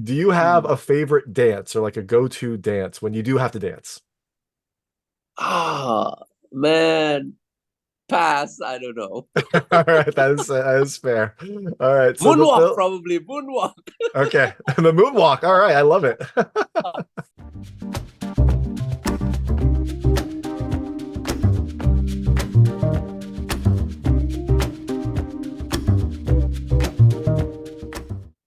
do you have a favorite dance or like a go-to dance when you do have to dance? Ah, man, pass. I don't know. All right, that is fair. All right, so Moonwalk, probably moonwalk. okay, the moonwalk. All right, I love it.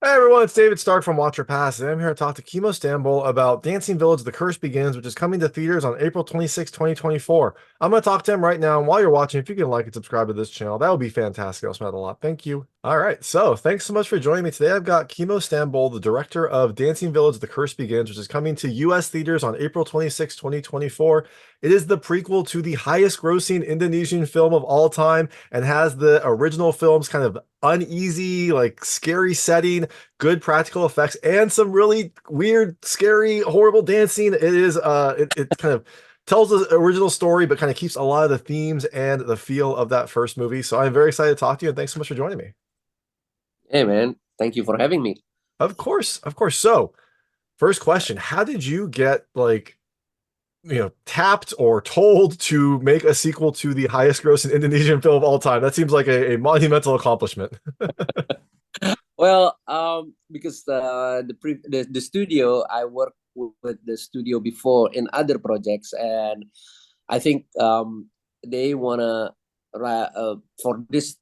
Hey everyone, it's David Stark from Watch Your Pass, and I'm here to talk to Kimo Stamboel about Dancing Village The Curse Begins, which is coming to theaters on April 26, 2024. I'm going to talk to him right now, and while you're watching, if you can like and subscribe to this channel, that would be fantastic. I'll spend a lot. Thank you. All right, so thanks so much for joining me today. I've got Kimo Stamboel, the director of Dancing Village The Curse Begins, which is coming to US theaters on April 26, 2024. It is the prequel to the highest grossing Indonesian film of all time and has the original film's kind of uneasy, like scary setting, good practical effects, and some really weird, scary, horrible dancing. It kind of tells the original story, but kind of keeps a lot of the themes and the feel of that first movie. So I'm very excited to talk to you, and thanks so much for joining me. Hey, man, thank you for having me. Of course, of course. So, first question: how did you get tapped or told to make a sequel to the highest grossing Indonesian film of all time? That seems like a monumental accomplishment. Well, because the studio I worked with the studio before in other projects, and I think they wanna for this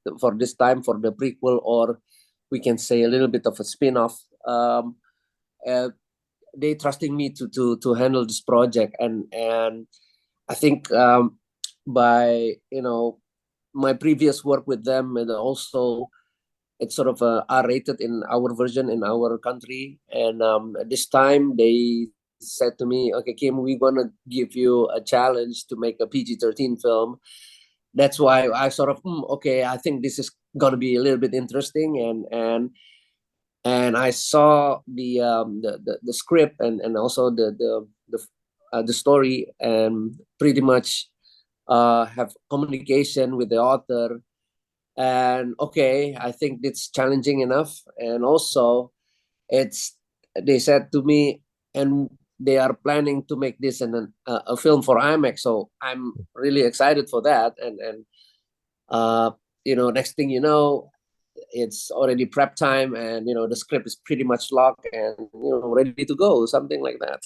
time for the prequel, or we can say a little bit of a spin-off. Uh, they trusting me to handle this project, and I think by my previous work with them, and also it's sort of R-rated in our version in our country. And this time they said to me, "Okay, Kim, we're gonna give you a challenge to make a PG-13 film." That's why I sort of okay, I think this is gonna be a little bit interesting, and I saw the script and also the story, and pretty much have communication with the author. And okay, I think it's challenging enough. And also it's they said to me, and they are planning to make this a film for IMAX, so I'm really excited for that. And uh next thing you know, it's already prep time, and the script is pretty much locked and ready to go, something like that.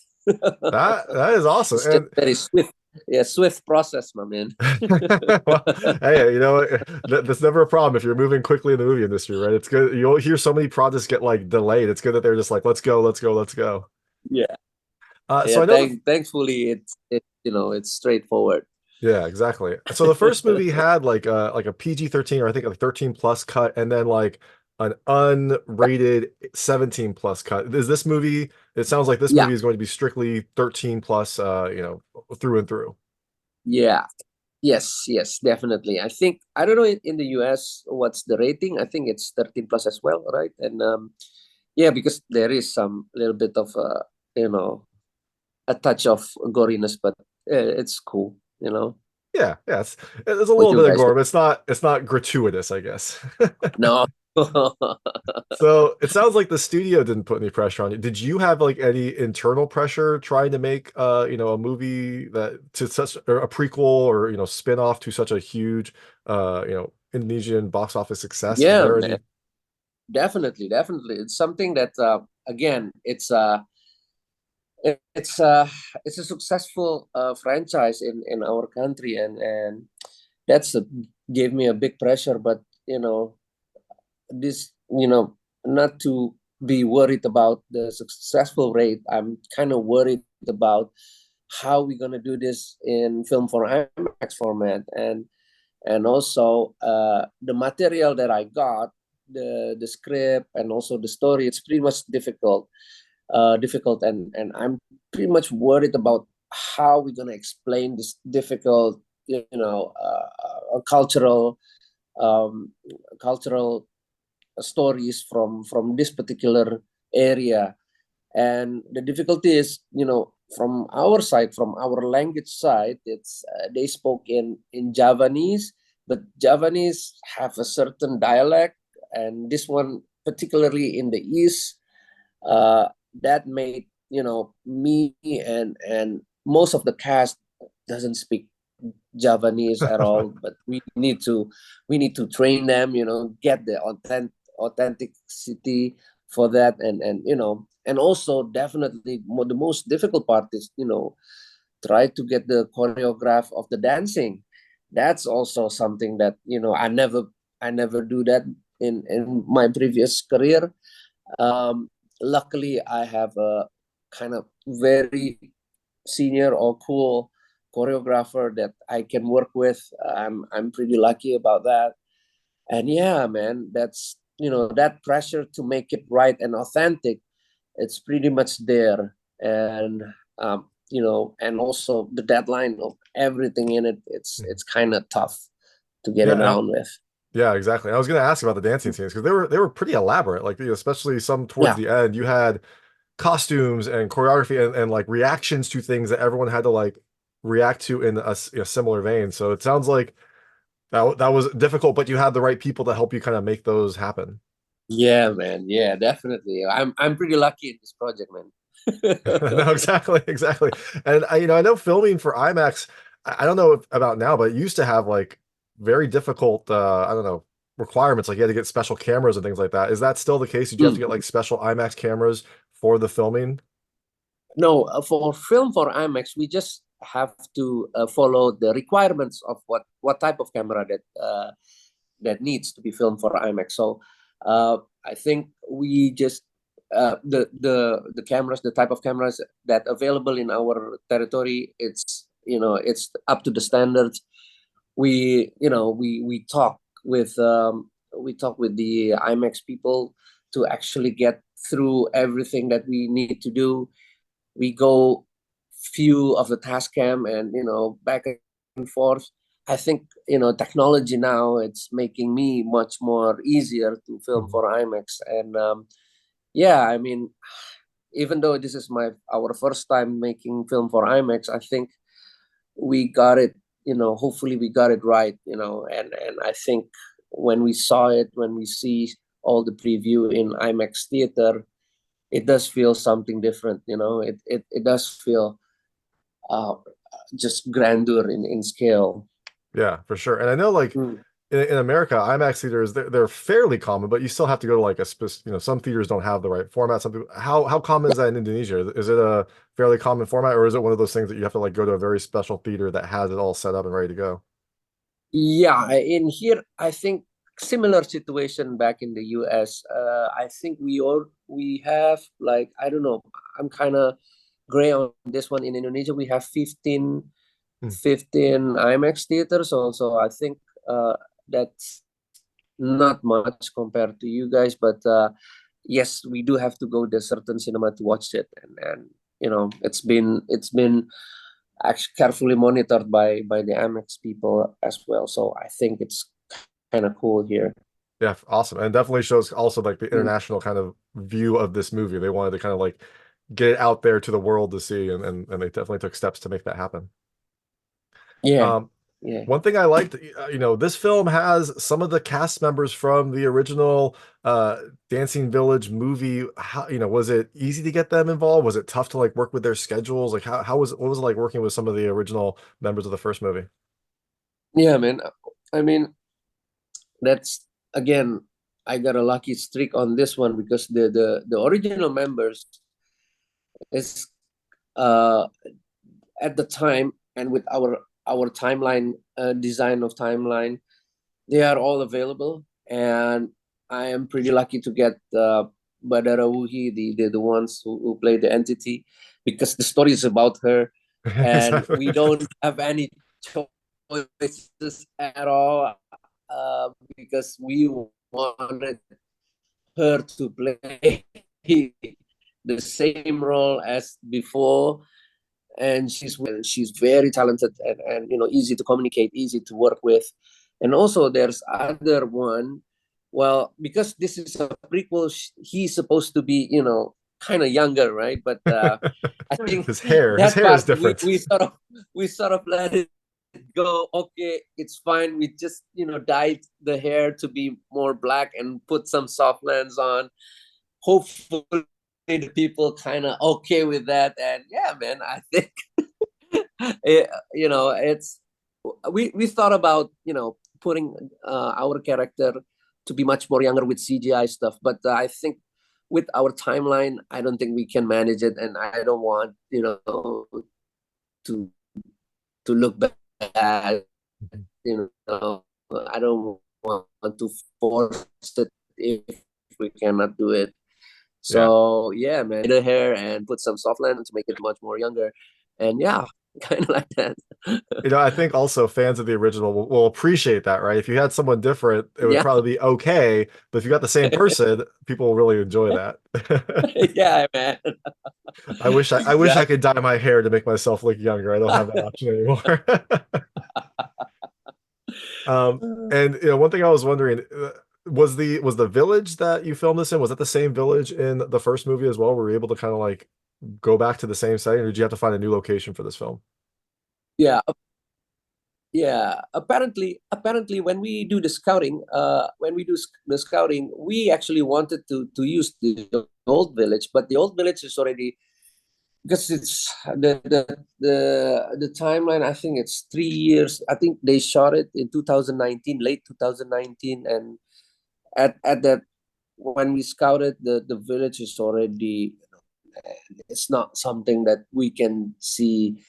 That is awesome. It's just And very swift. Yeah, swift process, my man. well, hey, that's never a problem if you're moving quickly in the movie industry, right? It's good. You'll hear so many projects get like delayed. It's good that they're just like, let's go, let's go, let's go. Yeah. So Yeah, I know the thankfully it's straightforward. yeah, exactly. So the first movie had like a PG-13 or I think like 13 plus cut, and then like an unrated 17 plus cut. Is this movie? It sounds like this Yeah, movie is going to be strictly 13 plus, through and through. yeah. Yes, definitely. I think I don't know in the US what's the rating. I think it's 13 plus as well, right? And yeah, because there is some little bit of you know a touch of goriness, but it's cool. Yeah, yeah, it's a What little you bit of guys gore, think? but it's not gratuitous, I guess. No. So it sounds like the studio didn't put any pressure on you. Did you have like any internal pressure trying to make a movie that to such or a prequel or spin-off to such a huge Indonesian box office success? Was Yeah, there man. any? Definitely. It's something that again, it's a successful franchise in our country, and that's gave me a big pressure. But this not to be worried about the successful rate. I'm kind of worried about how we're gonna do this in film for IMAX format, and also the material that I got, the script and also the story. It's pretty much difficult, and I'm pretty much worried about how we're gonna explain this difficult, cultural um, cultural stories from this particular area. And the difficulty is, from our side, from our language side, it's they spoke in Javanese, but Javanese have a certain dialect, and this one particularly in the east that made, me and most of the cast doesn't speak Javanese at all, but we need to train them, get the authenticity for that, and also definitely the most difficult part is, try to get the choreograph of the dancing. That's also something that, I never do that in my previous career. Luckily I have a kind of very senior or cool choreographer that I can work with. I'm pretty lucky about that. And yeah, man, that's, that pressure to make it right and authentic, it's pretty much there. And and also the deadline of everything in it, it's kind of tough to get it Yeah, down with. yeah, exactly. I was going to ask about the dancing scenes because they were pretty elaborate. Like, especially some towards Yeah. the end, you had costumes and choreography and like reactions to things that everyone had to like react to in a similar vein. So it sounds like that was difficult, but you had the right people to help you kind of make those happen. Yeah, man. Yeah, definitely. I'm pretty lucky in this project, man. No, exactly, exactly. And I know filming for IMAX, I don't know about now, but it used to have like very difficult, I don't know, requirements. Like you had to get special cameras and things like that. Is that still the case? Did you have to get like special IMAX cameras for the filming? No, for film for IMAX, we just have to follow the requirements of what type of camera that needs to be filmed for IMAX. So I think we just the cameras, the type of cameras that available in our territory, it's up to the standards. We talk with the IMAX people to actually get through everything that we need to do. We go few of the task cam and back and forth. I think technology now, it's making me much more easier to film Mhm. for IMAX. And yeah, I mean, even though this is our first time making film for IMAX, I think we got it, hopefully we got it right, and I think when we saw it, when we see all the preview in IMAX theater, it does feel something different. It does feel uh, just grandeur in scale. Yeah, for sure. And I know like Mm. in America, IMAX theaters they're fairly common, but you still have to go to like some theaters don't have the right format. Some people, how common is that in Indonesia? Is it a fairly common format, or is it one of those things that you have to like go to a very special theater that has it all set up and ready to go? Yeah, in here, I think similar situation back in the US. I think we have, like, I don't know. I'm kind of gray on this one. In Indonesia, we have 15 Hmm. 15 IMAX theaters. So I think that's not much compared to you guys, but yes, we do have to go to certain cinema to watch it, and it's been actually carefully monitored by the Amex people as well. So I think it's kind of cool here. Yeah, awesome. And definitely shows also like the Mm. international kind of view of this movie. They wanted to kind of like get it out there to the world to see, and they definitely took steps to make that happen. Yeah, Um, yeah. One thing I liked, this film has some of the cast members from the original Dancing Village movie. How, was it easy to get them involved? Was it tough to like work with their schedules? Like what was it like working with some of the original members of the first movie? Yeah, man. I mean, that's again, I got a lucky streak on this one because the original members is uh at the time, and with our timeline, design of timeline, they are all available, and I am pretty lucky to get Badara Wuhi, the ones who play the entity, because the story is about her, and Exactly. we don't have any choices at all, because we wanted her to play the same role as before, and she's very talented, and easy to communicate, easy to work with. And also there's other one, well, because this is a prequel, he's supposed to be kind of younger, right? But I think His that hair is part different. we sort of let it go. Okay, it's fine, we just dyed the hair to be more black and put some soft lens on. Hopefully the people kind of okay with that. And yeah, man, I think it's we thought about putting our character to be much more younger with CGI stuff, but I think with our timeline, I don't think we can manage it, and I don't want to look bad. I don't want to force it if we cannot do it. So yeah, man, the hair and put some soft lens to make it much more younger, and yeah, kind of like that. I think also fans of the original will appreciate that, right? If you had someone different, it would Yeah. probably be okay. But if you got the same person, people will really enjoy that. Yeah, man. I wish I Exactly. could dye my hair to make myself look younger. I don't have that option anymore. And one thing I was wondering, was the village that you filmed this in, was that the same village in the first movie as well? Were you able to kind of like go back to the same setting, or did you have to find a new location for this film? Yeah, yeah. Apparently, when we do the scouting, the scouting, we actually wanted to use the old village, but the old village is already, because it's the timeline. I think it's 3 years. I think they shot it in 2019, late 2019, and at that, when we scouted, the village is already, it's not something that we can see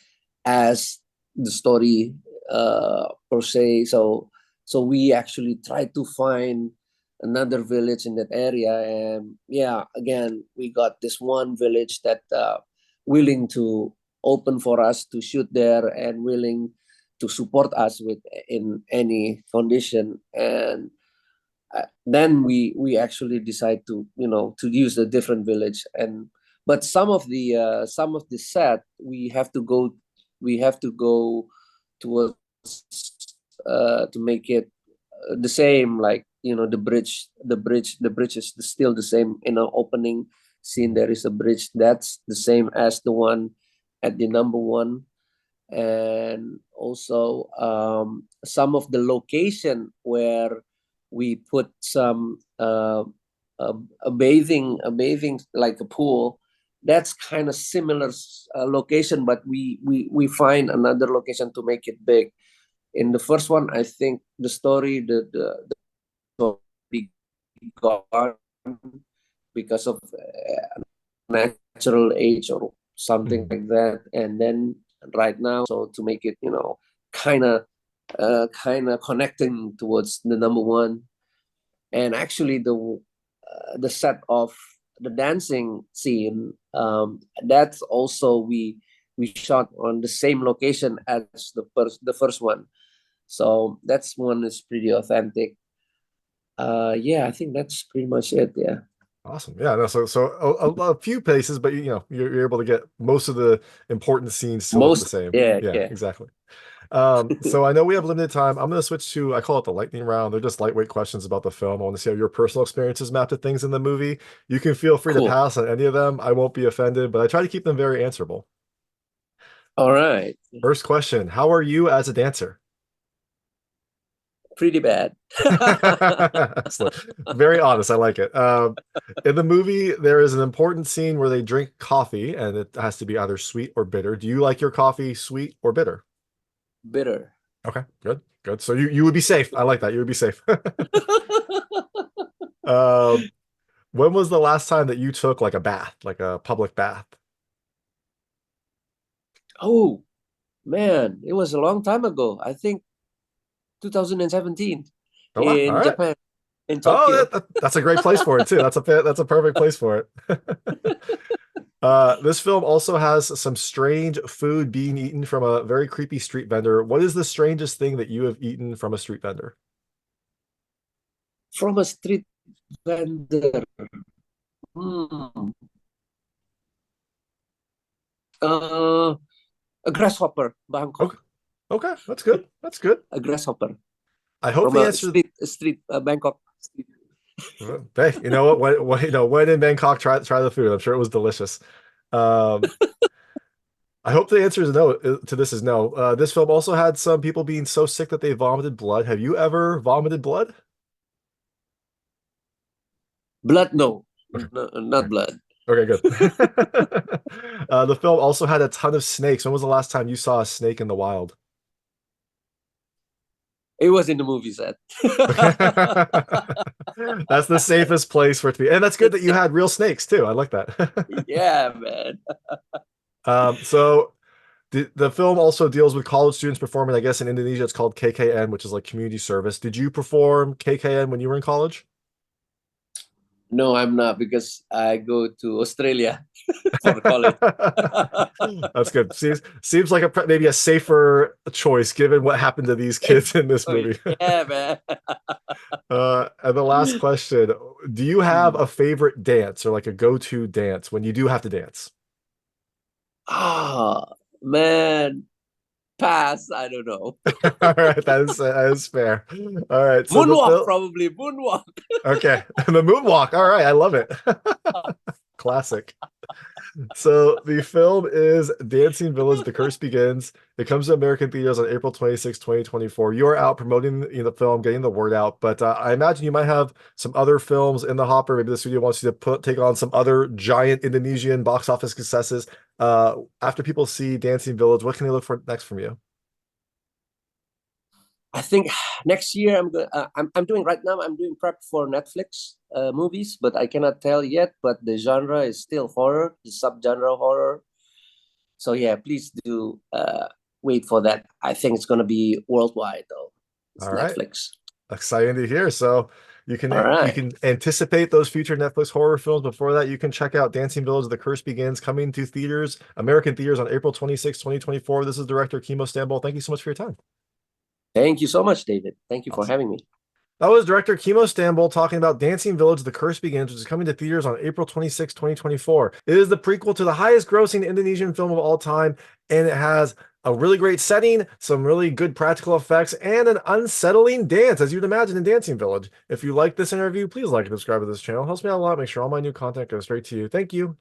as the story per se. So we actually tried to find another village in that area, and yeah, again, we got this one village that willing to open for us to shoot there and willing to support us with in any condition. And then we actually decide to use a different village. And but some of the set, we have to go towards to make it the same, like the bridge is still the same. In an opening scene, there is a bridge that's the same as the one at the number one. And also some of the location where we put some a bathing like a pool, that's kind of similar location, but we find another location to make it big. In the first one, I think the story, the story gone because of natural age or something Mhm. like that. And then right now, so to make it kind of connecting towards the number one. And actually the set of the dancing scene, that's also we shot on the same location as the first one. So that's one is pretty authentic. Yeah, I think that's pretty much it. Yeah. Awesome. Yeah, no, so a few places, but you're able to get most of the important scenes to look the Most, same. yeah, Yeah, yeah. exactly. So I know we have limited time. I'm going to switch to, I call it the lightning round. They're just lightweight questions about the film. I want to see how your personal experiences map to things in the movie. You can feel free to Cool. pass on any of them. I won't be offended, but I try to keep them very answerable. All right. First question, how are you as a dancer? Pretty bad. Excellent. Very honest. I like it. In the movie, there is an important scene where they drink coffee, and it has to be either sweet or bitter. Do you like your coffee sweet or bitter? Bitter. Okay, good, good. So you would be safe. I like that. You would be safe. Um, when was the last time that you took like a bath, like a public bath? Oh man, it was a long time ago. I think 2017 Oh, wow. All in right. Japan, in Oh, Tokyo. that's a great place for it too. That's a perfect place for it. This film also has some strange food being eaten from a very creepy street vendor. What is the strangest thing that you have eaten from a street vendor? From a street vendor. Hmm. Uh, a grasshopper, Bangkok. Okay, okay, that's good. That's good. A grasshopper I hope from the a answer. street Bangkok street. Hey, you know what? When in Bangkok, try the food. I'm sure it was delicious. Um, I hope the answer is no to this is no. This film also had some people being so sick that they vomited blood. Have you ever vomited blood? Blood, no, Okay. no, not Okay. blood. Okay, good. The film also had a ton of snakes. When was the last time you saw a snake in the wild? It was in the movie set. That's the safest place for it to be. And that's good that you had real snakes too. I like that. Yeah, man. So the film also deals with college students performing, I guess in Indonesia it's called KKN, which is like community service. Did you perform KKN when you were in college? No, I'm not because I go to Australia for college. That's good. Seems like maybe a safer choice given what happened to these kids in this Oh, movie. yeah, man. And the last question, do you have a favorite dance or like a go-to dance when you do have to dance? Ah, man. Pass. I don't know. All right, that is fair. All right, so the Moonwalk, film, probably. Moonwalk. okay, the moonwalk. All right, I love it. Classic. So the film is Dancing Village, The Curse Begins. It comes to American theaters on April 26, 2024. You're out promoting the film, getting the word out, but I imagine you might have some other films in the hopper. Maybe the studio wants you to take on some other giant Indonesian box office successes. After people see Dancing Village, what can they look for next from you? I think next year I'm doing right now. I'm doing prep for Netflix movies, but I cannot tell yet. But the genre is still horror, the subgenre horror. So yeah, please do wait for that. I think it's gonna be worldwide though. It's All right. Netflix. Exciting to hear. So All you right. can anticipate those future Netflix horror films. Before that, you can check out Dancing Village: The Curse Begins, coming to theaters, American theaters on April 26, 2024. This is director Kimo Stamboel. Thank you so much for your time. Thank you so much, David. Thank you for Awesome. having me. That was director Kimo Stamboel talking about Dancing Village: The Curse Begins, which is coming to theaters on April 26, 2024. It is the prequel to the highest grossing Indonesian film of all time, and it has a really great setting, some really good practical effects, and an unsettling dance, as you'd imagine in Dancing Village. If you like this interview, please like and subscribe to this channel. It helps me out a lot. Make sure all my new content goes straight to you. Thank you.